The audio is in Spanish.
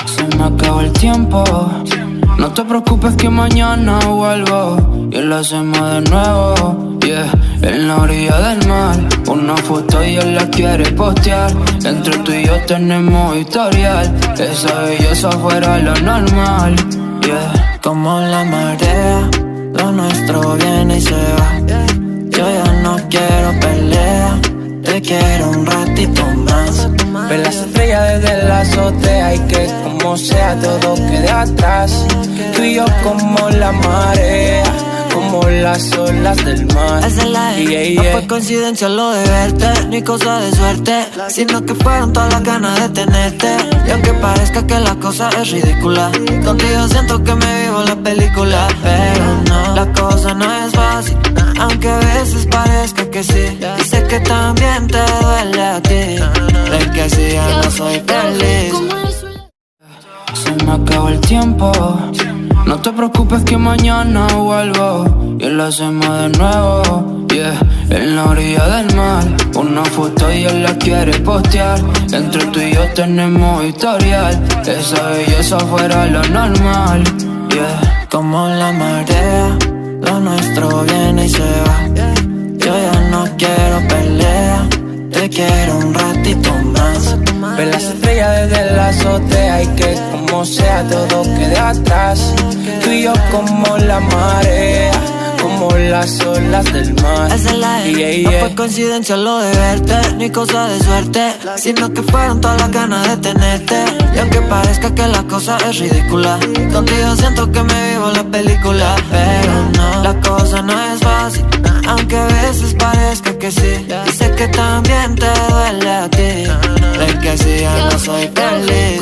Se me acabó el tiempo. No te preocupes que mañana vuelvo y lo hacemos de nuevo, yeah. En la orilla del mar, una foto y él la quiere postear. Entre tú y yo tenemos historial. Esa belleza fuera lo normal, yeah. Como la marea, lo nuestro viene y se va. Yo ya no quiero pelea, te quiero un ratito más. Ver las estrellas desde la azotea y que como sea todo quede atrás. Tú y yo como la marea, como las olas del mar. Esa es la yeah. No fue coincidencia lo de verte, ni cosa de suerte, sino que fueron todas las ganas de tenerte. Y aunque parezca que la cosa es ridícula, contigo siento que me vivo la película. Pero no, la cosa no es fácil, aunque a veces parezca que sí. Y sé que también te duele a ti. Ven que si ya no soy feliz. Se me acabó el tiempo. No te preocupes que mañana vuelvo y lo hacemos de nuevo, yeah. En la orilla del mar, una foto y él la quiere postear. Entre tú y yo tenemos historial. Esa belleza fuera lo normal, yeah. Como la marea, lo nuestro viene y se va. Yo ya no quiero pelea, te quiero un ratito más. Ver las estrellas desde la azotea y que como sea todo quede atrás. Tú y yo como la marea, como las olas del mar. Esa es la yeah. No fue coincidencia lo de verte, ni cosa de suerte, sino que fueron todas las ganas de tenerte. Y aunque parezca que la cosa es ridícula, contigo siento que me vivo la película. Pero no, la cosa no es fácil, aunque a veces parezca que sí. Y sé que también te duele a ti. Ven que si ya no soy feliz.